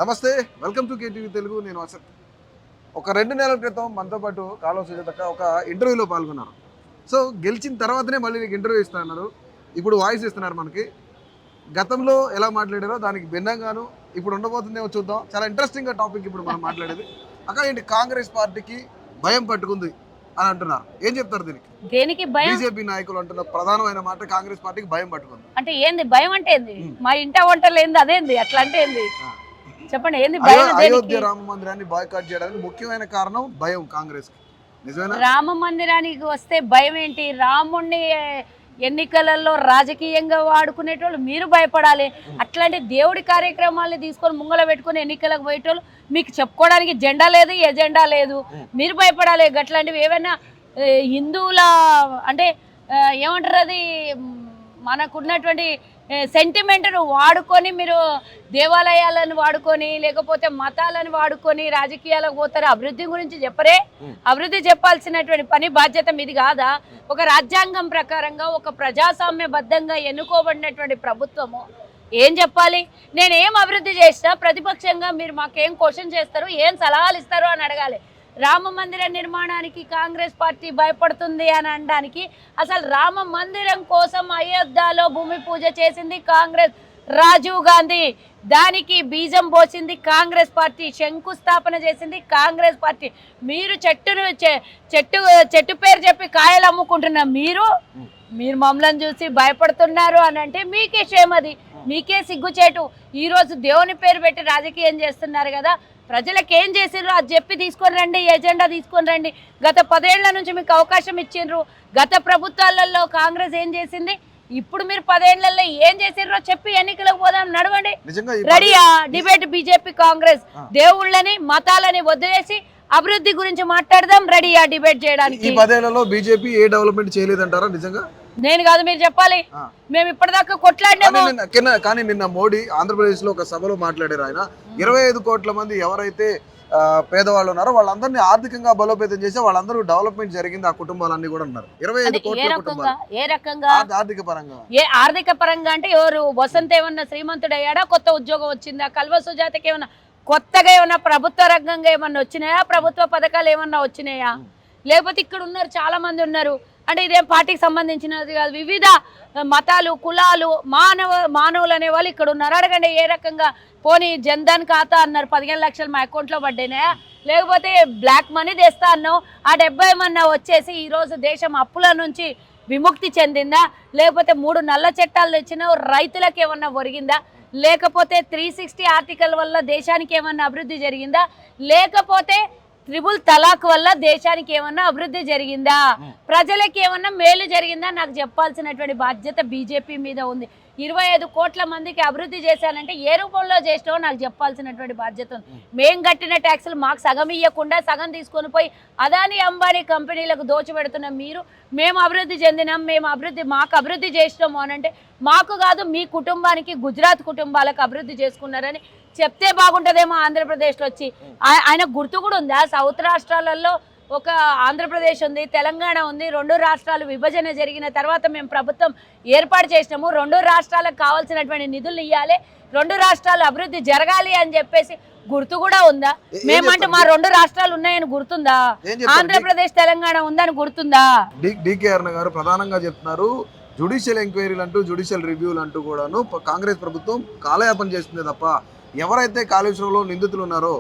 నమస్తే, welcome to KTV Telugu. నేను అసలు ఒక 2 నెలల క్రితం మనతో పాటు కాలువ సుజాతక్క ఒక ఇంటర్వ్యూలో పాల్గొన్నారు. సో గెలిచిన తర్వాతనే మళ్ళీ నీకు ఇంటర్వ్యూ ఇస్తా అన్నారు. ఇప్పుడు వాయిస్ ఇస్తున్నారు మనకి. గతంలో ఎలా మాట్లాడారో దానికి భిన్నంగాను ఇప్పుడు ఉండబోతుందేమో చూద్దాం. చాలా ఇంట్రెస్టింగ్గా టాపిక్ ఇప్పుడు మనం మాట్లాడేది. అక్కడ ఏంటి కాంగ్రెస్ పార్టీకి భయం పట్టుకుంది అని అంటున్నారు. ఏం చెప్తారు దీనికి? దేనికి భయం? బీజేపీ నాయకులు అంటున్న ప్రధానమైన మాట కాంగ్రెస్ పార్టీకి భయం పట్టుకుంది అంటే ఏంది భయం? అంటే ఏంది? మా ఇంట వంటలు ఏంది అదేంది అట్లా అంటే ఏంది చెప్పండి? ఏంది భయం? అయోధ్య రామ మందిరాన్ని బాయ్కాట్ చేయడానికి ముఖ్యమైన కారణం భయం కాంగ్రెస్. నిజమేనా? రామ మందిరానికి వస్తే భయం ఏంటి? రాముణ్ణి ఎన్నికలలో రాజకీయంగా వాడుకునేటోళ్ళు మీరు భయపడాలి. అట్లాంటి దేవుడి కార్యక్రమాలని తీసుకొని ముంగల పెట్టుకుని ఎన్నికలకు పోయేటోళ్ళు మీకు చెప్పుకోవడానికి జెండా లేదు, ఎజెండా లేదు, మీరు భయపడాలి. అట్లాంటివి ఏమైనా హిందువుల అంటే ఏమంటారు అది మనకున్నటువంటి సెంటిమెంట్ను వాడుకొని మీరు దేవాలయాలను వాడుకొని లేకపోతే మతాలను వాడుకొని రాజకీయాలకు పోతారు. అభివృద్ధి గురించి చెప్పరే? అభివృద్ధి చెప్పాల్సినటువంటి పని బాధ్యత మీది కాదా? ఒక రాజ్యాంగం ప్రకారంగా ఒక ప్రజాస్వామ్యబద్ధంగా ఎన్నుకోబడినటువంటి ప్రభుత్వము ఏం చెప్పాలి? నేనేం అభివృద్ధి చేసినా ప్రతిపక్షంగా మీరు మాకేం క్వశ్చన్ చేస్తారు, ఏం సలహాలు ఇస్తారు అని అడగాలి. రామ మందిర నిర్మాణానికి కాంగ్రెస్ పార్టీ భయపడుతుంది అని అనడానికి అసలు రామ మందిరం కోసం అయోధ్యలో భూమి పూజ చేసింది కాంగ్రెస్, రాజీవ్ గాంధీ. దానికి బీజం పోసింది కాంగ్రెస్ పార్టీ, శంకుస్థాపన చేసింది కాంగ్రెస్ పార్టీ. మీరు చెట్టు పేరు చెప్పి కాయలు అమ్ముకుంటున్న మీరు మమ్మల్ని చూసి భయపడుతున్నారు అని అంటే మీకే క్షేమది, మీకే సిగ్గుచేటు. ఈరోజు దేవుని పేరు పెట్టి రాజకీయం చేస్తున్నారు కదా. ప్రజలకు ఏం చేసిండ్రు అది చెప్పి తీసుకొని రండి, ఎజెండా తీసుకొని రండి. గత 10 ఏళ్ల నుంచి మీకు అవకాశం ఇచ్చిండ్రు. గత ప్రభుత్వాలలో కాంగ్రెస్ ఏం చేసింది? ఇప్పుడు మీరు 10 ఏళ్లలో ఏం చేసిండ్రో చెప్పి ఎన్నికలకు పోదాం, నడవండి. రెడీయా? Debate BJP Congress. దేవుళ్ళని మతాలని వదిలేసి అభివృద్ధి గురించి మాట్లాడదాం. రెడీయా డిబేట్ చేయడానికి? ఈ 10 ఏళ్లలో బీజేపీ ఏ డెవలప్మెంట్ చేయలేదంటారా? నిజంగా నేను కాదు, మీరు చెప్పాలి. మేము ఇప్పటిదాకా కొట్లాడినాము. కానీ నిన్న మోడీ ఆంధ్రప్రదేశ్ లో ఒక సభలో మాట్లాడారు. ఆయన 25 కోట్ల మంది ఎవరైతే పేదవాళ్ళు ఉన్నారో వాళ్ళందరినీ ఆర్థికంగా బలోపేతం చేసి వాళ్ళందరూ డెవలప్మెంట్ జరిగింది ఆ కుటుంబాలన్నీ కూడా అన్నారు. 25 కోట్ల కుటుంబాలు. ఏ రకంగా? ఆర్థిక పరంగా అంటే ఎవరు? వసంత్ ఏమన్నా శ్రీమంతుడయ్యాడా? కొత్త ఉద్యోగం వచ్చిందా? కల్వ సుజాతకి ఏమన్నా కొత్తగా ఏమన్నా ప్రభుత్వ రంగంగా ఏమన్నా వచ్చినాయా? ప్రభుత్వ పథకాలు ఏమన్నా వచ్చినాయా? లేకపోతే ఇక్కడ ఉన్నారు, చాలా మంది ఉన్నారు. అంటే ఇదేం పార్టీకి సంబంధించినది కాదు, వివిధ మతాలు, కులాలు, మానవులు అనే వాళ్ళు ఇక్కడ ఉన్నారు. అడగండి ఏ రకంగా? పోనీ జన్ధన్ ఖాతా అన్నారు, 15 లక్షలు మా అకౌంట్లో పడ్డాయినాయా? లేకపోతే బ్లాక్ మనీ తెస్తా అన్నావు, ఆ 70 మన్నా వచ్చేసి ఈరోజు దేశం అప్పుల నుంచి విముక్తి చెందిందా? లేకపోతే 3 నల్ల చట్టాలు తెచ్చిన రైతులకు ఏమన్నా ఒరిగిందా? లేకపోతే 360 ఆర్టికల్ వల్ల దేశానికి ఏమన్నా అభివృద్ధి జరిగిందా? లేకపోతే ట్రిపుల్ తలాక్ వల్ల దేశానికి ఏమన్నా అభివృద్ధి జరిగిందా? ప్రజలకి ఏమన్నా మేలు జరిగిందా? నాకు చెప్పాల్సినటువంటి బాధ్యత బీజేపీ మీద ఉంది. 25 కోట్ల మందికి అభివృద్ధి చేశానంటే ఏ రూపంలో చేసినావో నాకు చెప్పాల్సినటువంటి బాధ్యత ఉంది. మేం కట్టిన ట్యాక్సులు మాకు సగం ఇవ్వకుండా సగం తీసుకొని పోయి అదాని అంబానీ కంపెనీలకు దోచిపెడుతున్న మీరు మేము అభివృద్ధి చెందినాం, మాకు అభివృద్ధి చేసినాము అని అంటే మాకు కాదు మీ కుటుంబానికి, గుజరాత్ కుటుంబాలకు అభివృద్ధి చేసుకున్నారని చెప్తే బాగుంటుందేమో. ఆంధ్రప్రదేశ్లో వచ్చి ఆయన గుర్తు కూడా ఉందా? సౌత్ రాష్ట్రాలలో ఒక ఆంధ్రప్రదేశ్ ఉంది, తెలంగాణ ఉంది. 2 రాష్ట్రాలు విభజన జరిగిన తర్వాత మేము ప్రభుత్వం ఏర్పాటు చేసినాము. 2 రాష్ట్రాలకు కావాల్సినటువంటి నిధులు ఇవ్వాలి, 2 రాష్ట్రాలు అభివృద్ధి జరగాలి అని చెప్పేసి గుర్తు కూడా ఉందా? మేమంటే మా 2 రాష్ట్రాలు ఉన్నాయని గుర్తుందా? ఆంధ్రప్రదేశ్ తెలంగాణ ఉందని గుర్తుందా? డికే అరుణ గారు ప్రధానంగా చెప్తున్నారు, జ్యుడిషియల్ ఎంక్వైరీలు అంటూ, జ్యుడిషియల్ రివ్యూలు అంటూ కూడాను కాంగ్రెస్ ప్రభుత్వం కాలయాపన చేస్తుంది తప్ప ఎవరైతే కాళేశ్వరంలో నిందితులు ఉన్నారో,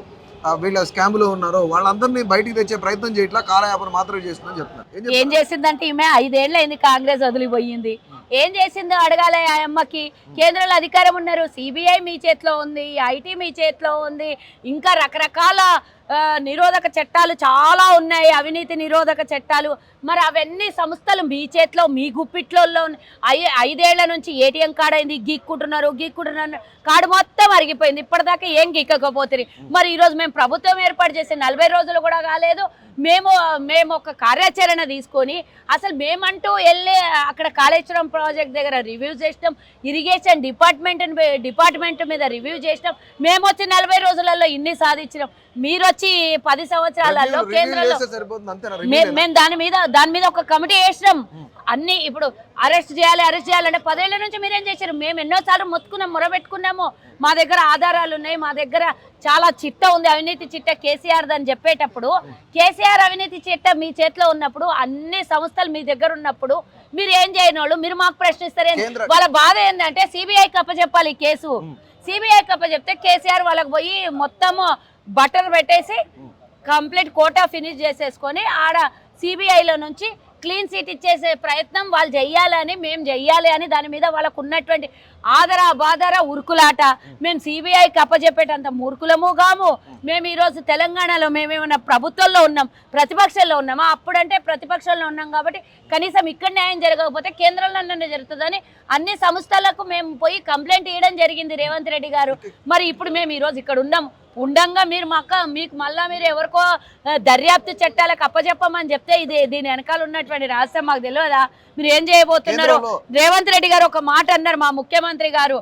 వీళ్ళ స్కామ్లో ఉన్నారో వాళ్ళందరినీ బయటికి తెచ్చే ప్రయత్నం చేయట్లా, కాలయాపన మాత్రమే చేస్తుందని చెప్తున్నారు. ఏం చేసిందంటే ఈమె 5 ఏళ్ళు అయింది కాంగ్రెస్ వదిలిపోయింది. ఏం చేసిందో అడగాలి ఆ అమ్మకి. కేంద్రంలో అధికారం ఉన్నారు, సిబిఐ మీ చేతిలో ఉంది, ఐటీ మీ చేతిలో ఉంది, ఇంకా రకరకాల నిరోధక చట్టాలు చాలా ఉన్నాయి, అవినీతి నిరోధక చట్టాలు. మరి అవన్నీ సంస్థలు మీ చేతిలో, మీ గుప్పిట్లో 5 ఏళ్ల నుంచి ఏటీఎం కార్డు అయింది, గీక్కుంటున్నారు. కార్డు మొత్తం అరిగిపోయింది. ఇప్పటిదాకా ఏం గీక్కకపోతుంది. మరి ఈరోజు మేము ప్రభుత్వం ఏర్పాటు చేసి 40 రోజులు కూడా కాలేదు. మేము ఒక కార్యాచరణ తీసుకొని అసలు మేమంటూ వెళ్ళి అక్కడ కాళేశ్వరం ప్రాజెక్ట్ దగ్గర రివ్యూ చేసినాం, ఇరిగేషన్ డిపార్ట్మెంట్ మీద రివ్యూ చేసినాం. మేము వచ్చి 40 రోజులలో ఇన్ని సాధించినాం. మీరు వచ్చి 10 సంవత్సరాలలో కేంద్రంలో సరిపోతుంది అంతేనా? మేము దాని మీద ఒక కమిటీ వేసినాం. అన్ని ఇప్పుడు అరెస్ట్ చేయాలంటే 10 ఏళ్ల నుంచి మీరేం చేశారు? మేము ఎన్నోసార్లు మొత్తుకున్నాం, మొరబెట్టుకున్నాము. మా దగ్గర ఆధారాలు ఉన్నాయి, మా దగ్గర చాలా చిట్ట ఉంది, అవినీతి చిట్ట కేసీఆర్ అని చెప్పేటప్పుడు, కేసీఆర్ అవినీతి చిట్ట మీ చేతిలో ఉన్నప్పుడు, అన్ని సంస్థలు మీ దగ్గర ఉన్నప్పుడు మీరు ఏం చేయని వాళ్ళు మీరు మాకు ప్రశ్నిస్తారు. వాళ్ళ బాధ ఏంటంటే సిబిఐకి అప్పచెప్పాలి ఈ కేసు. సిబిఐకి అప్పచెప్తే కేసీఆర్ వాళ్ళకి పోయి మొత్తము బటర్ పెట్టేసి కంప్లీట్ కోటా ఫినిష్ చేసేసుకొని ఆడ సిబిఐలో నుంచి క్లీన్ సీట్ ఇచ్చేసే ప్రయత్నం వాళ్ళు చెయ్యాలని, మేము చెయ్యాలి అని దాని మీద వాళ్ళకు ఉన్నటువంటి ఆదర బాదర ఉరుకులాట. మేము సిబిఐకి అప్పచెప్పేటంత మూర్ఖులము కాము. మేము ఈరోజు తెలంగాణలో మేమేమన్నా ప్రభుత్వంలో ఉన్నాం, ప్రతిపక్షంలో ఉన్నామా? అప్పుడంటే ప్రతిపక్షంలో ఉన్నాం కాబట్టి కనీసం ఇక్కడ న్యాయం జరగకపోతే కేంద్రంలోనే జరుగుతుందని అన్ని సంస్థలకు మేము పోయి కంప్లైంట్ ఇవ్వడం జరిగింది రేవంత్ రెడ్డి గారు. మరి ఇప్పుడు మేము ఈరోజు ఇక్కడ ఉన్నాం. ఉండంగా మీరు మీకు మళ్ళా మీరు ఎవరికో దర్యాప్తు చట్టాలకు అప్పచెప్పమని చెప్తే దీని వెనకాల ఉన్నటువంటి రహస్యం మాకు తెలియదా? మీరు ఏం చేయబోతున్నారు? రేవంత్ రెడ్డి గారు ఒక మాట అన్నారు, మా ముఖ్యమంత్రి గారు,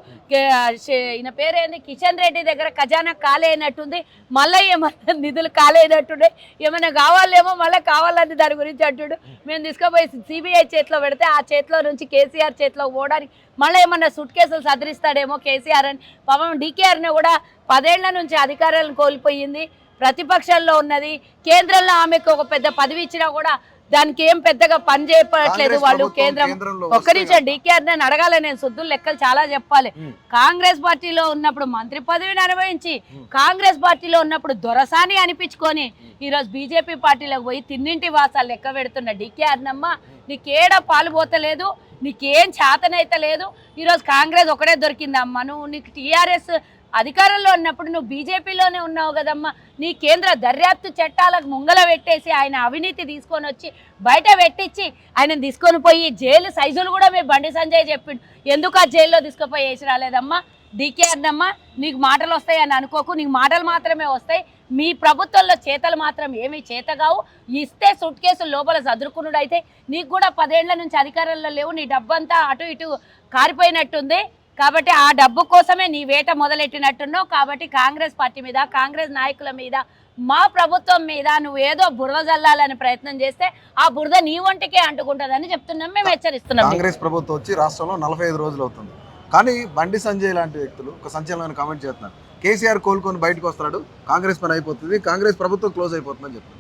ఈయన పేరేంది, కిషన్ రెడ్డి దగ్గర ఖజానా ఖాళీ అయినట్టుంది, మళ్ళీ ఏమన్నా నిధులు ఖాళీ అయినట్టుండే, ఏమైనా కావాలేమో మళ్ళీ కావాలని దాని గురించి అంటుడు. మేము తీసుకుపోయి సిబిఐ చేతిలో పెడితే ఆ చేతిలో నుంచి కేసీఆర్ చేతిలో పోవడానికి మళ్ళీ ఏమన్నా సూట్ కేసులు సదరిస్తాడేమో కేసీఆర్ అని. పాపం డీకేఆర్ని కూడా 10 ఏళ్ల నుంచి అధికారాలను కోల్పోయింది, ప్రతిపక్షంలో ఉన్నది. కేంద్రంలో ఆమెకు ఒక పెద్ద పదవి ఇచ్చినా కూడా దానికి ఏం పెద్దగా పని చేయట్లేదు వాళ్ళు. కేంద్రం ఒక్క నిమిషం డీకేఆర్ నేను అడగాలి, నేను శుద్ధులు లెక్కలు చాలా చెప్పాలి. కాంగ్రెస్ పార్టీలో ఉన్నప్పుడు మంత్రి పదవిని అనుభవించి, కాంగ్రెస్ పార్టీలో ఉన్నప్పుడు దొరసాని అనిపించుకొని ఈరోజు బీజేపీ పార్టీలోకి పోయి తిన్నింటి వాసాలు లెక్క పెడుతున్న డీకేఆర్ నమ్మ నీకేడ పాలు పోతలేదు, నీకేం చేతనైతే లేదు. ఈరోజు కాంగ్రెస్ ఒకటే దొరికిందమ్మా. నీకు టీఆర్ఎస్ అధికారంలో ఉన్నప్పుడు నువ్వు బీజేపీలోనే ఉన్నావు కదమ్మా. నీ కేంద్ర దర్యాప్తు చట్టాలకు ముంగల పెట్టేసి ఆయన అవినీతి తీసుకొని వచ్చి బయట పెట్టించి ఆయన తీసుకొని పోయి జైలు సైజులు కూడా మీ బండి సంజయ్ చెప్పిండు. ఎందుకు ఆ జైల్లో తీసుకుపోయి వేసి రాలేదమ్మా? డీకేఆర్ అమ్మా, నీకు మాటలు వస్తాయి అని అనుకోకు, నీకు మాటలు మాత్రమే వస్తాయి. మీ ప్రభుత్వంలో చేతలు మాత్రం ఏమీ చేతగావు. ఇస్తే సూట్ కేసులు లోపల చదురుకునుడు అయితే నీకు కూడా 10 ఏళ్ల నుంచి అధికారంలో లేవు, నీ డబ్బంతా అటు ఇటు కారిపోయినట్టుంది. కాబట్టి ఆ డబ్బు కోసమే నీ వేట మొదలెట్టినట్టున్నావు. కాబట్టి కాంగ్రెస్ పార్టీ మీద, కాంగ్రెస్ నాయకుల మీద, మా ప్రభుత్వం మీద నువ్వు ఏదో బురద జల్లాలని ప్రయత్నం చేస్తే ఆ బురద నీ ఒంటికే అంటుకుంటుందని చెప్తున్నాం, మేము హెచ్చరిస్తున్నాం. కాంగ్రెస్ ప్రభుత్వం వచ్చి రాష్ట్రంలో 45 రోజులు అవుతుంది, కానీ బండి సంజయ్ లాంటి వ్యక్తులు ఒక సంచలనమైన కామెంట్ చేస్తున్నారు. కేసీఆర్ కోలుకొని బయటకు వస్తాడు, కాంగ్రెస్ పని అయిపోతుంది, కాంగ్రెస్ ప్రభుత్వం క్లోజ్ అయిపోతుందని చెప్తున్నారు.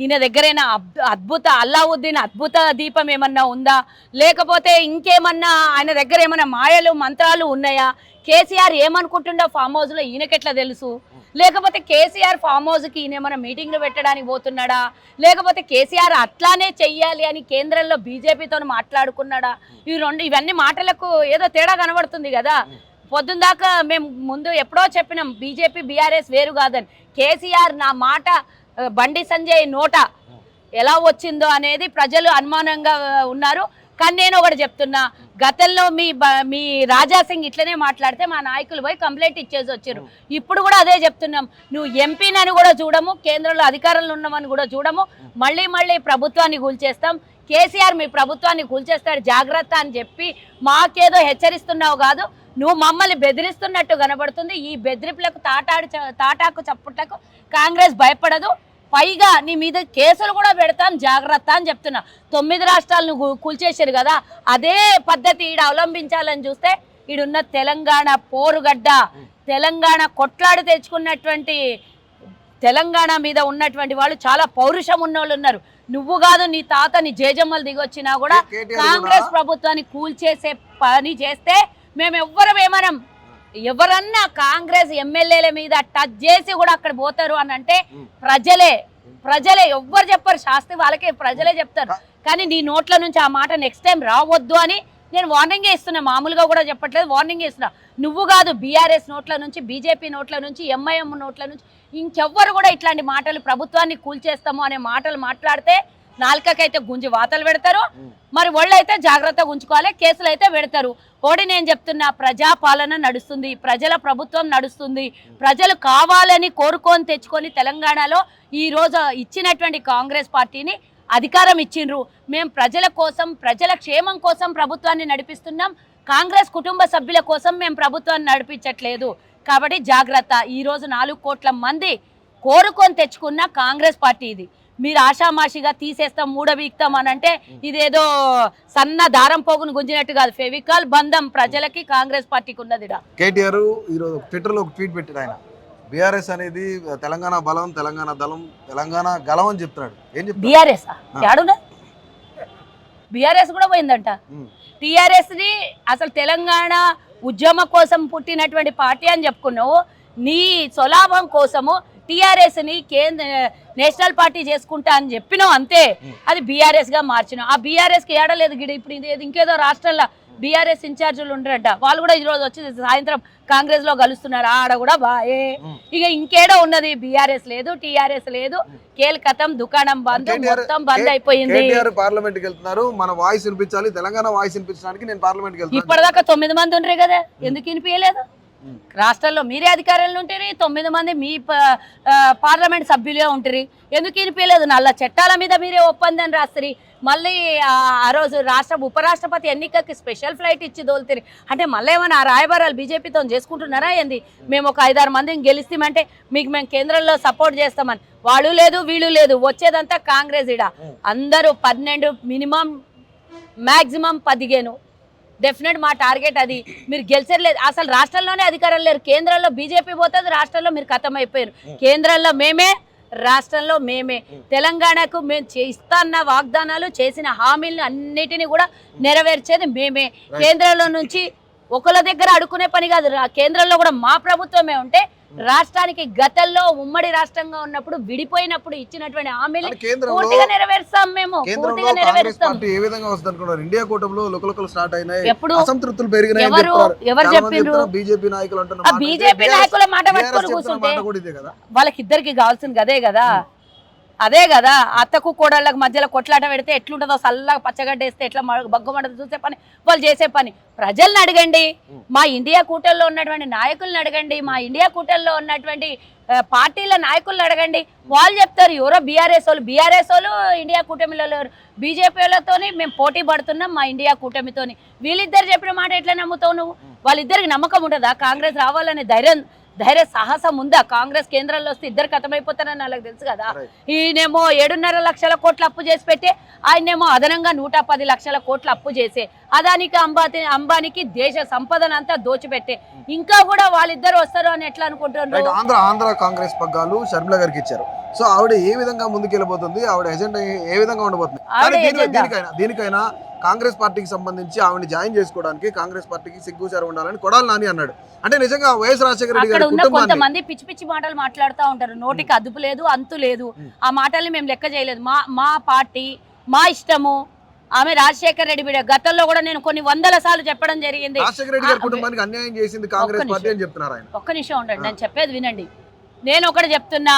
ఈయన దగ్గరైనా అద్భుత అల్లావుద్దీన్ అద్భుత దీపం ఏమన్నా ఉందా, లేకపోతే ఇంకేమన్నా ఆయన దగ్గర ఏమన్నా మాయలు మంత్రాలు ఉన్నాయా? కేసీఆర్ ఏమనుకుంటుండో ఫామ్ హౌస్లో ఈయనకెట్లా తెలుసు? లేకపోతే కేసీఆర్ ఫామ్ హౌస్కి ఈయన ఏమైనా మీటింగ్లు పెట్టడానికి పోతున్నాడా? లేకపోతే కేసీఆర్ అట్లానే చెయ్యాలి అని కేంద్రంలో బీజేపీతో మాట్లాడుకున్నాడా? ఇవన్నీ మాటలకు ఏదో తేడా కనబడుతుంది కదా. పొద్దున్న దాకా మేము ముందు ఎప్పుడో చెప్పినాం బీజేపీ బీఆర్ఎస్ వేరు కాదని. కేసీఆర్ నా మాట బండి సంజయ్ నోట ఎలా వచ్చిందో అనేది ప్రజలు అనుమానంగా ఉన్నారు. కానీ నేను ఒకటి చెప్తున్నా, గతంలో మీ రాజాసింగ్ ఇట్లనే మాట్లాడితే మా నాయకులు పోయి కంప్లైంట్ ఇచ్చేసి వచ్చారు. ఇప్పుడు కూడా అదే చెప్తున్నాం, నువ్వు ఎంపీనని కూడా చూడము, కేంద్రంలో అధికారంలో ఉన్నామని కూడా చూడము, మళ్ళీ ప్రభుత్వాన్ని కూల్చేస్తాం, కేసీఆర్ మీ ప్రభుత్వాన్ని కూల్చేస్తాడు జాగ్రత్త అని చెప్పి మాకేదో హెచ్చరిస్తున్నావు కాదు, నువ్వు మమ్మల్ని బెదిరిస్తున్నట్టు కనబడుతుంది. ఈ బెదిరింపులకు తాటాకు చప్పుట్లకు కాంగ్రెస్ భయపడదు. పైగా నీ మీద కేసులు కూడా పెడతాం జాగ్రత్త అని చెప్తున్నా. 9 రాష్ట్రాలను కూల్చేశారు కదా, అదే పద్ధతి ఈడ అవలంబించాలని చూస్తే ఈడున్న తెలంగాణ పోరుగడ్డ, తెలంగాణ కొట్లాడి తెచ్చుకున్నటువంటి తెలంగాణ మీద ఉన్నటువంటి వాళ్ళు చాలా పౌరుషం ఉన్న వాళ్ళు ఉన్నారు. నువ్వు కాదు, నీ తాత నీ జేజమ్మలు దిగొచ్చినా కూడా కాంగ్రెస్ ప్రభుత్వాన్ని కూల్చేసే పని చేస్తే మేము ఎవ్వరం ఎవరన్నా కాంగ్రెస్ ఎమ్మెల్యేల మీద టచ్ చేసి కూడా అక్కడ పోతారు అని అంటే ప్రజలే ఎవ్వరు చెప్పరు, శాస్త్రి వాళ్ళకే ప్రజలే చెప్తారు. కానీ నీ నోట్ల నుంచి ఆ మాట నెక్స్ట్ టైం రావద్దు అని నేను వార్నింగే ఇస్తున్నా, మామూలుగా కూడా చెప్పట్లేదు, వార్నింగ్ ఇస్తున్నా. నువ్వు కాదు, బీఆర్ఎస్ నోట్ల నుంచి, బీజేపీ నోట్ల నుంచి, ఎంఐఎం నోట్ల నుంచి ఇంకెవ్వరు కూడా ఇట్లాంటి మాటలు ప్రభుత్వాన్ని కూల్చేస్తాము అనే మాటలు మాట్లాడితే నాలుకకైతే గుంజి వాతలు పెడతారు. మరి వాళ్ళైతే జాగ్రత్తగా ఉంచుకోవాలి, కేసులు అయితే పెడతారు. ఒకటి నేను చెప్తున్నా, ప్రజాపాలన నడుస్తుంది, ప్రజల ప్రభుత్వం నడుస్తుంది. ప్రజలు కావాలని కోరుకొని తెచ్చుకొని తెలంగాణలో ఈరోజు ఇచ్చినటువంటి కాంగ్రెస్ పార్టీని అధికారం ఇచ్చిండ్రు. మేము ప్రజల కోసం, ప్రజల క్షేమం కోసం ప్రభుత్వాన్ని నడిపిస్తున్నాం. కాంగ్రెస్ కుటుంబ సభ్యుల కోసం మేము ప్రభుత్వాన్ని నడిపించట్లేదు. కాబట్టి జాగ్రత్త. ఈరోజు 4 కోట్ల మంది కోరుకొని తెచ్చుకున్న కాంగ్రెస్ పార్టీ ఇది. మీరు ఆషామాషిగా తీసేస్తాం మూడబీక్తాం అని అంటే ఇదేదో సన్న దారం పోగును గుంజినట్టు కాదు. ఫెవికాల్ బంధం ప్రజలకి కాంగ్రెస్ పార్టీకి ఉన్నది. కేటీఆర్ ఈరోజు ట్విట్టర్లో ఒక ట్వీట్ పెట్టాడు. ఆయన బీఆర్ఎస్ అనేది తెలంగాణ బలం, తెలంగాణ దళం, తెలంగాణ గలం అని చెప్తున్నాడు. ఏం చెప్తారు? బీఆర్ఎస్ యాడున్నా బీఆర్ఎస్ కూడా పోయిందంట. టీఆర్ఎస్ ని అసలు తెలంగాణ ఉద్యమ కోసం పుట్టినటువంటి పార్టీ అని చెప్పుకున్నావు. నీ స్వలాభం కోసము టీఆర్ఎస్ ని నేషనల్ పార్టీ చేసుకుంటా అని చెప్పినావు అంతే. అది బీఆర్ఎస్ గా మార్చినావు. ఆ బీఆర్ఎస్ కి ఏడలేదు గిడ. ఇప్పుడు ఇంకేదో రాష్ట్రంలో బీఆర్ఎస్ ఇన్ఛార్జీలు ఉండరంట. వాళ్ళు కూడా ఈ రోజు వచ్చి సాయంత్రం కాంగ్రెస్ లో కలుస్తున్నారు. ఆడ కూడా బాయే. ఇక ఇంకేడో ఉన్నది. బీఆర్ఎస్ లేదు, టీఆర్ఎస్ లేదు. కేల్కతం దుకాణం బంద్, మొత్తం బంద్ అయిపోయింది. పార్లమెంట్ కి వెళ్తున్నారు. మన వాయిస్ వినిపించాలి, తెలంగాణ వాయిస్ వినిపించడానికి నేను పార్లమెంట్ కి వెళ్తాను. ఇప్పటిదాకా 9 మంది ఉండ్రే కదా, ఎందుకు వినిపించలేదు? రాష్ట్రంలో మీరే అధికారంలో ఉంటారు, 9 మంది మీ పార్లమెంట్ సభ్యులే ఉంటారు, ఎందుకు వినిపించలేదు? నల్ల చట్టాల మీద మీరే ఒప్పందం రాస్తారు. మళ్ళీ ఆ రోజు ఉపరాష్ట్రపతి ఎన్నికకి స్పెషల్ ఫ్లైట్ ఇచ్చి దోలుతారు. అంటే మళ్ళీ ఏమైనా ఆ రాయబారాలు బీజేపీతో చేసుకుంటున్నారా ఏంది? మేము ఒక 5-6 మందిని గెలిస్తామంటే మీకు మేము కేంద్రంలో సపోర్ట్ చేస్తామని. వాళ్ళు లేదు, వీళ్ళు లేదు, వచ్చేదంతా కాంగ్రెస్. ఇడ అందరూ 12, మినిమం మ్యాక్సిమం 15. డెఫినెట్ మా టార్గెట్ అది. మీరు గెలిచలేదు. అసలు రాష్ట్రంలోనే అధికారం లేరు. కేంద్రంలో బీజేపీ పోతుంది, రాష్ట్రంలో మీరు ఖతం అయిపోయారు. కేంద్రంలో మేమే, రాష్ట్రంలో మేమే. తెలంగాణకు మేము ఇస్తాన్న వాగ్దానాలు, చేసిన హామీలను అన్నిటినీ కూడా నెరవేర్చేది మేమే. కేంద్రంలో నుంచి ఒకళ్ళ దగ్గర అడుక్కునే పని కాదు. కేంద్రంలో కూడా మా ప్రభుత్వమే ఉంటే రాష్ట్రానికి గతంలో ఉమ్మడి రాష్ట్రంగా ఉన్నప్పుడు విడిపోయినప్పుడు ఇచ్చినటువంటి హామీలు పూర్తిగా నెరవేరుస్తాం. మేము పూర్తిగా నెరవేరుస్తాం. ఇండియా కూటమిలో లుకలుకలు స్టార్ట్ అయినాయి, ఎప్పుడు అసంతృప్తులు పెరిగినాయి. ఎవరు చెప్పిండ్రు? బీజేపీ నాయకులు అంటున్నారు. బీజేపీ నాయకుల మాట పట్టుకొని కూర్చుంటే వాళ్ళకిద్దరికి కావాల్సింది అదే కదా. అదే కదా, అత్తకు కోడళ్ళకు మధ్యలో కొట్లాట పెడితే ఎట్లుంటుందో, చల్లగా పచ్చగడ్డ వేస్తే ఎట్లా బగ్గమంటదో చూసే పని వాళ్ళు చేసే పని. ప్రజల్ని అడగండి, మా ఇండియా కూటమిలో ఉన్నటువంటి నాయకులను అడగండి, మా ఇండియా కూటమిలో ఉన్నటువంటి పార్టీల నాయకులను అడగండి, వాళ్ళు చెప్తారు. ఎవరో బీఆర్ఎస్ వాళ్ళు ఇండియా కూటమిలో బీజేపీ వాళ్ళతోని మేము పోటీ పడుతున్నాం మా ఇండియా కూటమితోని. వీళ్ళిద్దరు చెప్పిన మాట ఎట్లా నమ్ముతావు నువ్వు? వాళ్ళిద్దరికి నమ్మకం ఉంటుందా? కాంగ్రెస్ రావాలనే ధైర్య సాహసం ఉందా? కాంగ్రెస్ కేంద్రంలో వస్తే ఇద్దరు కథమైపోతారని వాళ్ళకి తెలుసు కదా. ఈయనేమో 7.5 లక్షల కోట్ల అప్పు చేసి పెట్టే, ఆయనేమో అదనంగా 110 లక్షల కోట్ల అప్పు చేసే, అదానికి అంబానీకి దేశ సంపదనంతా దోచిపెట్టే. ఇంకా కూడా వాళ్ళిద్దరు వస్తారు అని ఎట్లా అనుకుంటున్నారు? ఆంధ్ర కాంగ్రెస్ పగ్గాలు షర్మిల గారికి ఇచ్చారు. సో ఆవిడ ఏ విధంగా ముందుకెళ్ళిపోతుంది, ఆవిడ ఎజెండా ఏ విధంగా ఉండబోతుంది? దీనికైనా కాంగ్రెస్ పార్టీకి సంబంధించి ఆవిడని జాయిన్ చేసుకోవడానికి కాంగ్రెస్ పార్టీకి సిగ్గుచారు ఉండాలని కొడాలి నాని అన్నాడు. అంటే నిజంగా వైఎస్ రాజశేఖర రెడ్డి గారి కుటుంబాన్ని కొంతమంది పిచ్చి పిచ్చి మాటలు మాట్లాడుతూ ఉంటారు. నోటికి అదుపు లేదు, అంతు లేదు. ఆ మాటల్ని మేము లెక్క చేయలేదు. మా పార్టీ, మా ఇష్టము. ఆమె రాజశేఖర రెడ్డి బిడ్డ. గతంలో కూడా నేను కొన్ని 100 సార్లు చెప్పడం జరిగింది. రాజశేఖర రెడ్డి గారి కుటుంబానికి అన్యాయం చేసింది కాంగ్రెస్ పార్టీ అని చెప్తున్నారు ఆయన. ఒక్క నిమిషం ఉండండి, నేను చెప్పేది వినండి. నేను ఒకటి చెప్తున్నా,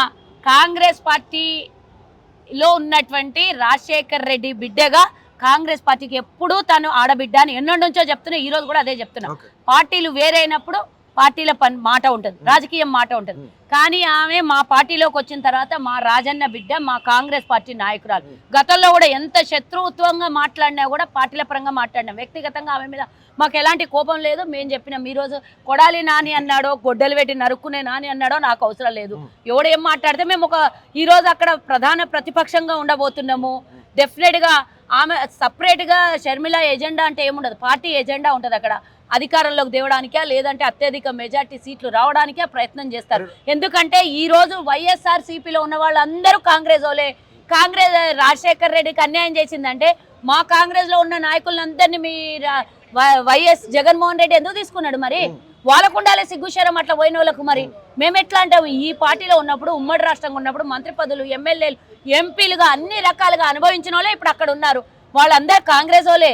కాంగ్రెస్ పార్టీలో ఉన్నటువంటి రాజశేఖర రెడ్డి బిడ్డగా కాంగ్రెస్ పార్టీకి ఎప్పుడూ తను ఆడబిడ్డ అని ఎన్నో నుంచో చెప్తున్నా. ఈ రోజు కూడా అదే చెప్తున్నా. పార్టీలు వేరైనప్పుడు పార్టీల మాట ఉంటుంది, రాజకీయం మాట ఉంటుంది. కానీ ఆమె మా పార్టీలోకి వచ్చిన తర్వాత మా రాజన్న బిడ్డ, మా కాంగ్రెస్ పార్టీ నాయకురాలు. గతంలో కూడా ఎంత శత్రుత్వంగా మాట్లాడినా కూడా పార్టీల పరంగా మాట్లాడినా, వ్యక్తిగతంగా ఆమె మీద మాకు ఎలాంటి కోపం లేదు. మేము చెప్పినాం. ఈరోజు కొడాలి నాని అన్నాడో, గొడ్డలు పెట్టి నరుక్కునే నాని అన్నాడో నాకు అవసరం లేదు. ఎవడేం మాట్లాడితే మేము ఈరోజు అక్కడ ప్రధాన ప్రతిపక్షంగా ఉండబోతున్నాము. డెఫినెట్గా ఆమె సపరేట్గా షర్మిల ఎజెండా అంటే ఏముండదు, పార్టీ ఎజెండా ఉంటుంది. అక్కడ అధికారంలోకి తేవడానికే, లేదంటే అత్యధిక మెజార్టీ సీట్లు రావడానికే ప్రయత్నం చేస్తారు. ఎందుకంటే ఈ రోజు వైఎస్ఆర్సీపీలో ఉన్న వాళ్ళందరూ కాంగ్రెస్ వాళ్ళే. కాంగ్రెస్ రాజశేఖర్ రెడ్డికి అన్యాయం చేసిందంటే మా కాంగ్రెస్లో ఉన్న నాయకులందరినీ మీ వైఎస్ జగన్మోహన్ రెడ్డి ఎందుకు తీసుకున్నాడు? మరి వాళ్ళకు ఉండాలి సిగ్గుశరం అట్లా పోయిన వాళ్ళకు. మరి మేము ఎట్లా అంటాము? ఈ పార్టీలో ఉన్నప్పుడు, ఉమ్మడి రాష్ట్రంగా ఉన్నప్పుడు మంత్రి పదవులు, ఎమ్మెల్యేలు, ఎంపీలుగా అన్ని రకాలుగా అనుభవించిన వాళ్ళే ఇప్పుడు అక్కడ ఉన్నారు. వాళ్ళందరూ కాంగ్రెస్ వాళ్ళే.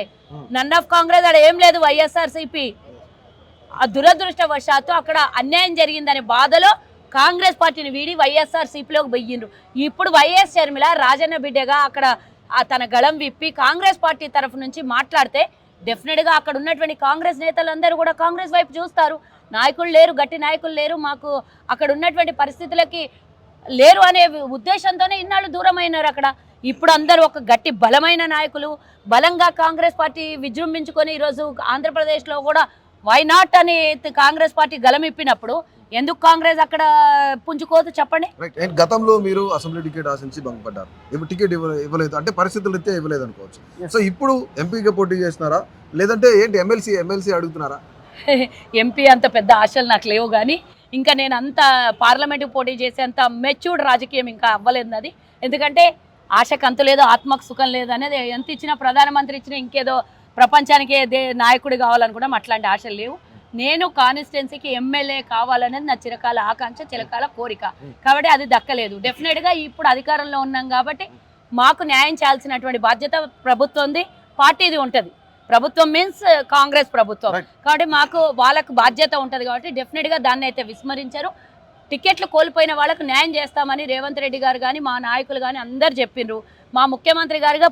నన్ ఆఫ్ కాంగ్రెస్ అక్కడ ఏం లేదు. వైఎస్ఆర్సీపీ దురదృష్టవశాత్తు అక్కడ అన్యాయం జరిగిందనే బాధలో కాంగ్రెస్ పార్టీని వీడి వైఎస్ఆర్సీపీలోకి పోయిండ్రు. ఇప్పుడు వైఎస్ షర్మిల రాజన్న బిడ్డగా అక్కడ తన గళం విప్పి కాంగ్రెస్ పార్టీ తరఫు నుంచి మాట్లాడితే డెఫినెట్గా అక్కడ ఉన్నటువంటి కాంగ్రెస్ నేతలందరూ కూడా కాంగ్రెస్ వైపు చూస్తారు. నాయకులు లేరు, గట్టి నాయకులు లేరు, మాకు అక్కడ ఉన్నటువంటి పరిస్థితులకి లేరు అనే ఉద్దేశంతోనే ఇన్నాళ్ళు దూరం అయినారు అక్కడ. ఇప్పుడు అందరూ ఒక గట్టి బలమైన నాయకులు, బలంగా కాంగ్రెస్ పార్టీ విజృంభించుకొని ఈరోజు ఆంధ్రప్రదేశ్లో కూడా వై నాట్ అని కాంగ్రెస్ పార్టీ గలమిప్పినప్పుడు ఎందుకు కాంగ్రెస్ అక్కడ పుంజుకోదు చెప్పండి. రైట్. అండ్ గతంలో మీరు అసెంబ్లీ టికెట్ ఆశించి భంగపడ్డారు, ఇప్పుడు టికెట్ ఇవ్వలేదు అంటే పరిస్థితులు అయితే ఇవ్వలేదు అనుకోవచ్చు. సో ఇప్పుడు ఎంపీగా పోటీ చేస్తున్నారా లేదంటే ఏంటి ఎమ్మెల్సీ అడుగుతున్నారా? ఎంపీ అంత పెద్ద ఆశలు నాకు లేవు, కానీ ఇంకా నేను అంత పార్లమెంట్కి పోటీ చేసే అంత మెచ్యూర్డ్ రాజకీయం ఇంకా అవ్వలేదు అది. ఎందుకంటే ఆశకు అంత లేదు, ఆత్మకు సుఖం లేదు అనేది. ఎంత ఇచ్చినా ప్రధానమంత్రి ఇచ్చినా ఇంకేదో ప్రపంచానికి నాయకుడు కావాలనుకోవడం అట్లాంటి ఆశలు లేవు. నేను కాన్స్టిట్యున్సీకి ఎమ్మెల్యే కావాలనేది నా చిరకాల ఆకాంక్ష, చిరకాల కోరిక. కాబట్టి అది దక్కలేదు. డెఫినెట్గా ఇప్పుడు అధికారంలో ఉన్నాం కాబట్టి మాకు న్యాయం చేయాల్సినటువంటి బాధ్యత ప్రభుత్వంది, పార్టీది ఉంటుంది. ప్రభుత్వం మీన్స్ కాంగ్రెస్ ప్రభుత్వం కాబట్టి మాకు వాళ్ళకు బాధ్యత ఉంటుంది. కాబట్టి డెఫినెట్గా దాన్ని అయితే విస్మరించారు. టికెట్లు కోల్పోయిన వాళ్ళకు న్యాయం చేస్తామని రేవంత్ రెడ్డి గారు కానీ మా నాయకులు కానీ అందరు చెప్పిండ్రు. మా ముఖ్యమంత్రి గారుగా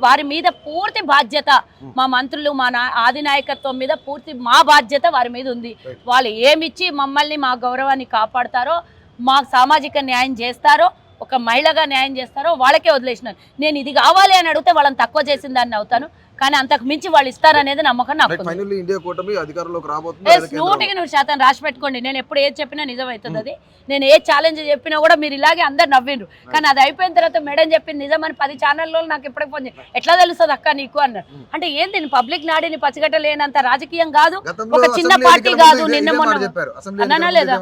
వారి మీద పూర్తి బాధ్యత, మా మంత్రులు మా ఆది నాయకత్వం మీద పూర్తి మా బాధ్యత వారి మీద ఉంది. వాళ్ళు ఏమిచ్చి మమ్మల్ని మా గౌరవాన్ని కాపాడుతారో, మా సామాజిక న్యాయం చేస్తారో, ఒక మహిళగా న్యాయం చేస్తారో వాళ్ళకే వదిలేసినారు. నేను ఇది కావాలి అని అడిగితే వాళ్ళని తక్కువ చేసిన దాన్ని అవుతాను, కానీ అంతకు మించి వాళ్ళు ఇస్తారనేది నమ్మకం నాకు. 100% రాసి పెట్టుకోండి. నేను ఎప్పుడు ఏది చెప్పినా నిజం అవుతుంది అది. నేను ఏ ఛాలెంజ్ చెప్పినా కూడా మీరు ఇలాగే అందరు నవ్విండ్రు, కానీ అది అయిపోయిన తర్వాత మేడం చెప్పింది నిజం అని 10 ఛానల్లో నాకు ఎప్పుడే ఫోన్ చేసి ఎట్లా తెలుస్తుంది అక్క నీకు అన్నారు. అంటే ఏంది పబ్లిక్ నాడిని పచ్చిగట్ట లేనంత రాజకీయం కాదు, ఒక చిన్న పార్టీ కాదు. నిన్న మొన్న అన్నానా లేదా,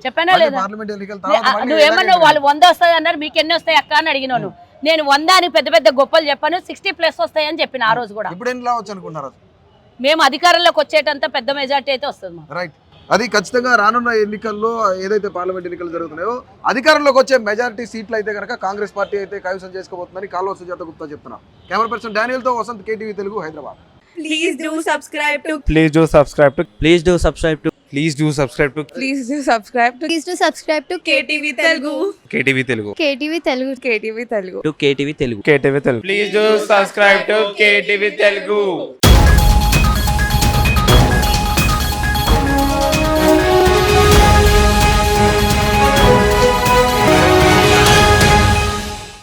చెప్పానా లేదా? నువ్వేమన్నా వాళ్ళు 100 వస్తాయి అన్నారు, మీకు ఎన్ని వస్తాయి అక్క అని అడిగినాను. నేను 100 అని పెద్ద పెద్ద గొప్పలు చెప్పాను, 60+ వస్తాయని చెప్పిన ఆ రోజు కూడా. మేము అధికారంలోకి వచ్చేటంత పెద్ద మెజార్టీ అయితే వస్తుంది. రైట్. అది ఖచ్చితంగా రానున్న ఎన్నికల్లో ఏదైతే పార్లమెంట్ ఎన్నికలు జరుగుతున్నాయో అధికారంలోకి వచ్చే మెజారిటీ సీట్లు అయితే కనుక కాంగ్రెస్ పార్టీ అయితే కైవసం చేసుకోబోతుందని కాల్వ సుజాత గుప్తా చెప్తున్నారు. కెమెరా పర్సన్ డానియల్ తో Vasant, KTV Telugu, Hyderabad. Please do subscribe to. Please do subscribe to. Please do subscribe to. Please do subscribe to. Please do subscribe to. Please do subscribe to KTV Telugu. KTV Telugu. KTV Telugu. KTV Telugu. KTV Telugu. Please do subscribe to KTV Telugu.